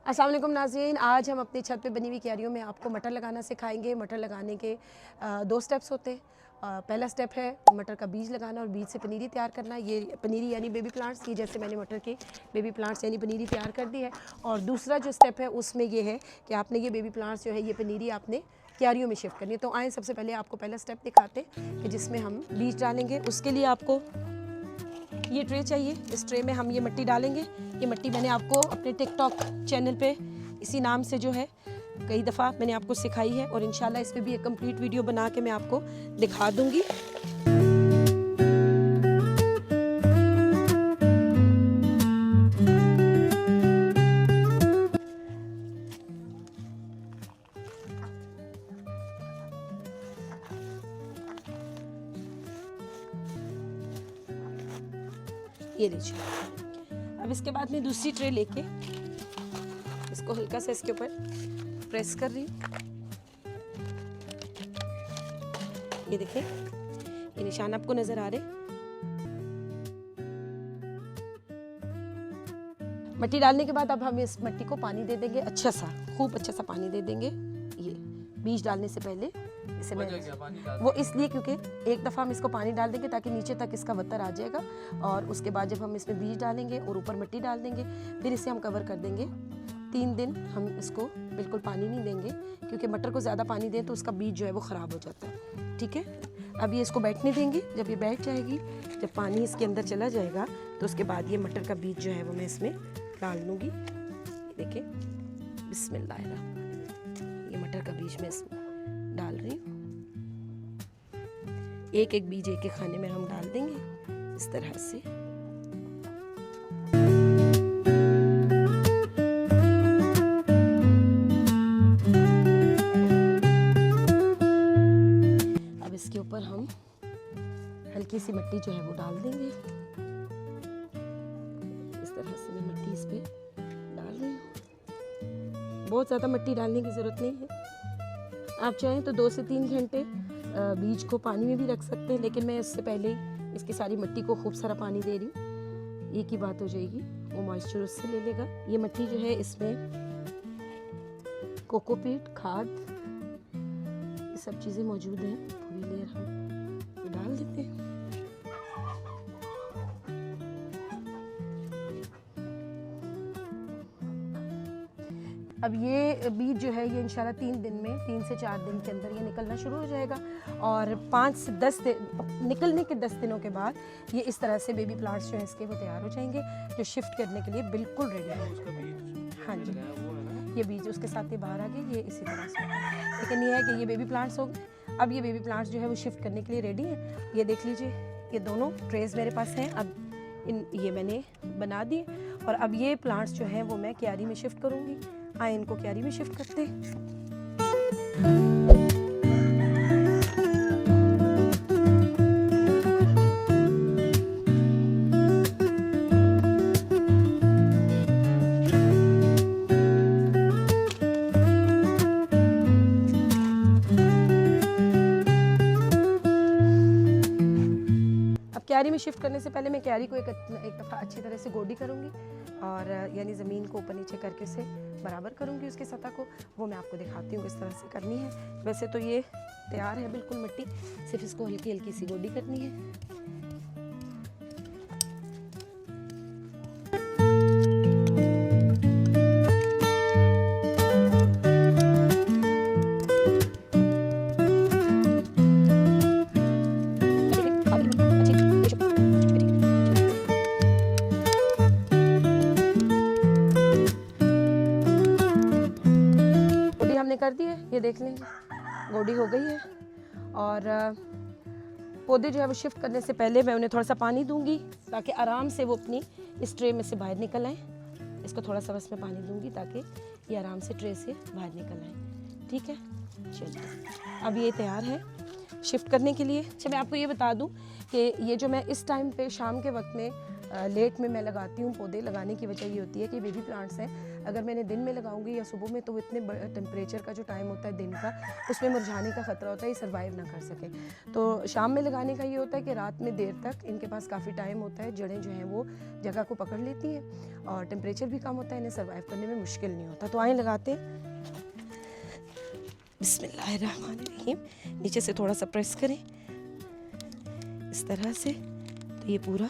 अस्सलाम वालेकुम नाज़रीन, आज हम अपनी छत पे बनी हुई क्यारियों में आपको मटर लगाना सिखाएंगे। मटर लगाने के दो स्टेप्स होते हैं। पहला स्टेप है मटर का बीज लगाना और बीज से पनीरी तैयार करना। ये पनीरी यानी बेबी प्लांट्स, ये जैसे मैंने मटर के बेबी प्लांट्स यानी पनीरी तैयार कर दी है। और दूसरा जो स्टेप है उसमें ये है कि आपने ये बेबी प्लांट्स जो है ये पनीरी आपने क्यारियों में शिफ्ट करनी है। तो आए सबसे पहले आपको पहला स्टेप दिखाते हैं कि जिसमें हम बीज डालेंगे। उसके लिए आपको ये ट्रे चाहिए। इस ट्रे में हम ये मिट्टी डालेंगे। ये मिट्टी मैंने आपको अपने टिकटॉक चैनल पे इसी नाम से जो है कई दफ़ा मैंने आपको सिखाई है और इंशाल्लाह इस पे भी एक कंप्लीट वीडियो बना के मैं आपको दिखा दूंगी। ये लीजिए। अब इसके बाद मैं दूसरी ट्रे लेके इसको हल्का सा इसके ऊपर प्रेस कर रही हूँ। ये देखिए, ये निशान आपको नजर आ रहे। मिट्टी डालने के बाद अब हम इस मिट्टी को पानी दे देंगे, अच्छा सा खूब अच्छा सा पानी दे देंगे। ये बीज डालने से पहले इसे वो इसलिए क्योंकि एक दफ़ा हम इसको पानी डाल देंगे ताकि नीचे तक इसका वत्तर आ जाएगा और उसके बाद जब हम इसमें बीज डालेंगे और ऊपर मिट्टी डाल देंगे फिर इसे हम कवर कर देंगे। 3 दिन हम इसको बिल्कुल पानी नहीं देंगे क्योंकि मटर को ज़्यादा पानी दें तो उसका बीज जो है वो ख़राब हो जाता है। ठीक है, अब ये इसको बैठने देंगे। जब ये बैठ जाएगी, जब पानी इसके अंदर चला जाएगा तो उसके बाद ये मटर का बीज जो है वो मैं इसमें डाल दूँगी। देखिए, बिस्मिल्लाह, ये मटर का बीज मैं इसमें डाल रही हूँ। एक एक बीज एक एक खाने में हम डाल देंगे इस तरह से। अब इसके ऊपर हम हल्की सी मिट्टी जो है वो डाल देंगे। इस तरह से मैं मिट्टी इस पे डाल रही हूँ। बहुत ज़्यादा मिट्टी डालने की ज़रूरत नहीं है। आप चाहें तो 2 से 3 घंटे बीज को पानी में भी रख सकते हैं, लेकिन मैं इससे पहले ही इसकी सारी मिट्टी को खूब सारा पानी दे रही हूँ। एक ही बात हो जाएगी, वो मॉइस्चर उससे ले लेगा। ये मिट्टी जो है इसमें कोकोपीट, खाद, ये सब चीज़ें मौजूद हैं। पूरी लेयर हम डाल देते हैं। अब ये बीज जो है ये इंशाल्लाह 3 दिन में 3 से 4 दिन के अंदर ये निकलना शुरू हो जाएगा और 5 से 10 निकलने के 10 दिनों के बाद ये इस तरह से बेबी प्लांट्स जो है इसके वो तैयार हो जाएंगे, जो शिफ्ट करने के लिए बिल्कुल रेडी है। हाँ जी, ये बीज उसके साथ ये बाहर आ गए, ये इसी तरह से। लेकिन ये है कि ये बेबी प्लांट्स हो गए। अब ये बेबी प्लांट्स जो है वो शिफ्ट करने के लिए रेडी है। ये देख लीजिए, ये दोनों ट्रेज मेरे पास हैं। अब ये मैंने बना दिए और अब ये प्लांट्स जो है वो मैं क्यारी में शिफ्ट करूँगी। आए इनको क्यारी में शिफ्ट करते हैं। क्यारी में शिफ्ट करने से पहले मैं क्यारी को एक दफ़ा अच्छी तरह से गोडी करूँगी और यानी ज़मीन को ऊपर नीचे करके उसे बराबर करूँगी उसकी सतह को। वो मैं आपको दिखाती हूँ किस तरह से करनी है। वैसे तो ये तैयार है बिल्कुल मिट्टी, सिर्फ इसको हल्की हल्की सी गोडी करनी है। कर दी है, ये देख लेंगे गोडी हो गई है। और पौधे जो है वो शिफ्ट करने से पहले मैं उन्हें थोड़ा सा पानी दूंगी ताकि आराम से वो अपनी इस ट्रे में से बाहर निकल आए। इसको थोड़ा सा बस मैं पानी दूंगी ताकि ये आराम से ट्रे से बाहर निकल आए। ठीक है, चलिए अब ये तैयार है शिफ्ट करने के लिए। अच्छा, मैं आपको ये बता दूं कि ये जो मैं इस टाइम पे शाम के वक्त में लेट में मैं लगाती हूँ पौधे। लगाने की वजह ये होती है कि बेबी प्लांट्स हैं, अगर मैंने दिन में लगाऊंगी या सुबह में, तो वो इतने टेम्परेचर का जो टाइम होता है दिन का, उसमें मुरझाने का ख़तरा होता है, ये सर्वाइव ना कर सके। तो शाम में लगाने का ये होता है कि रात में देर तक इनके पास काफ़ी टाइम होता है, जड़ें जो हैं वो जगह को पकड़ लेती हैं और टेम्परेचर भी कम होता है, इन्हें सर्वाइव करने में मुश्किल नहीं होता। तो आए लगाते हैं। बिस्मिल्लाहिर्रहमानिर्रहीम। नीचे से थोड़ा सा प्रेस करें इस तरह से, तो ये पूरा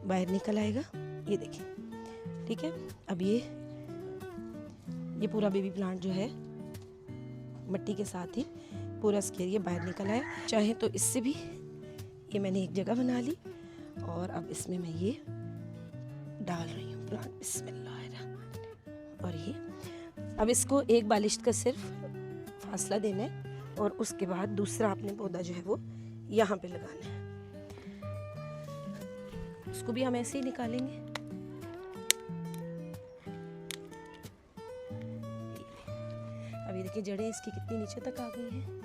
बाहर निकल आएगा। ये देखिए, ठीक है। अब ये पूरा बेबी प्लांट जो है मिट्टी के साथ ही पूरा इसके लिए बाहर निकल आया। चाहे तो इससे भी, ये मैंने एक जगह बना ली और अब इसमें मैं ये डाल रही हूँ प्लांट। बिस्मिल्लाहिर्रहमानिर्रहीम। और ये अब इसको एक बालिश का सिर्फ फासला देना है और उसके बाद दूसरा आपने पौधा जो है वो यहाँ पे लगाना है। उसको भी हम ऐसे ही निकालेंगे। अब ये देखिए जड़ें इसकी कितनी नीचे तक आ गई हैं।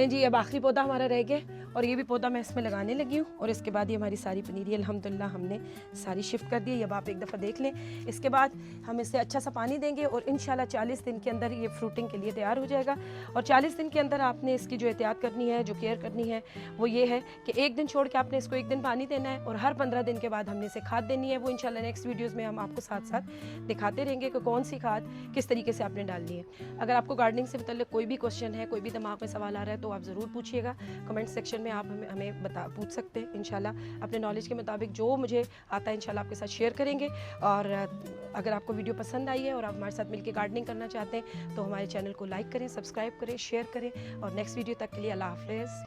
जी अब आखिरी पौधा हमारा रह गया और ये भी पौधा मैं इसमें लगाने लगी हूँ। और इसके बाद ये हमारी सारी पनीरी अल्हम्दुलिल्लाह हमने सारी शिफ्ट कर दी है। अब आप एक दफ़ा देख लें। इसके बाद हम इसे अच्छा सा पानी देंगे और इंशाल्लाह 40 दिन के अंदर ये फ्रूटिंग के लिए तैयार हो जाएगा। और 40 दिन के अंदर आपने इसकी जो एहतियात करनी है, जो केयर करनी है, वो ये है कि एक दिन छोड़ के आपने इसको एक दिन पानी देना है और हर 15 दिन के बाद हमने इसे खाद देनी है। वो इंशाल्लाह नेक्स्ट वीडियोज़ में हम आपको साथ साथ दिखाते रहेंगे कि कौन सी खाद किस तरीके से आपने डालनी है। अगर आपको गार्डनिंग से मतलब कोई भी क्वेश्चन है, कोई भी दिमाग में सवाल आ रहा है, तो आप ज़रूर पूछिएगा। कमेंट सेक्शन में आप हमें पूछ सकते हैं। इंशाल्लाह अपने नॉलेज के मुताबिक जो मुझे आता है इंशाल्लाह आपके साथ शेयर करेंगे। और अगर आपको वीडियो पसंद आई है और आप हमारे साथ मिलकर गार्डनिंग करना चाहते हैं तो हमारे चैनल को लाइक करें, सब्सक्राइब करें, शेयर करें। और नेक्स्ट वीडियो तक के लिए अल्लाह हाफ़िज़।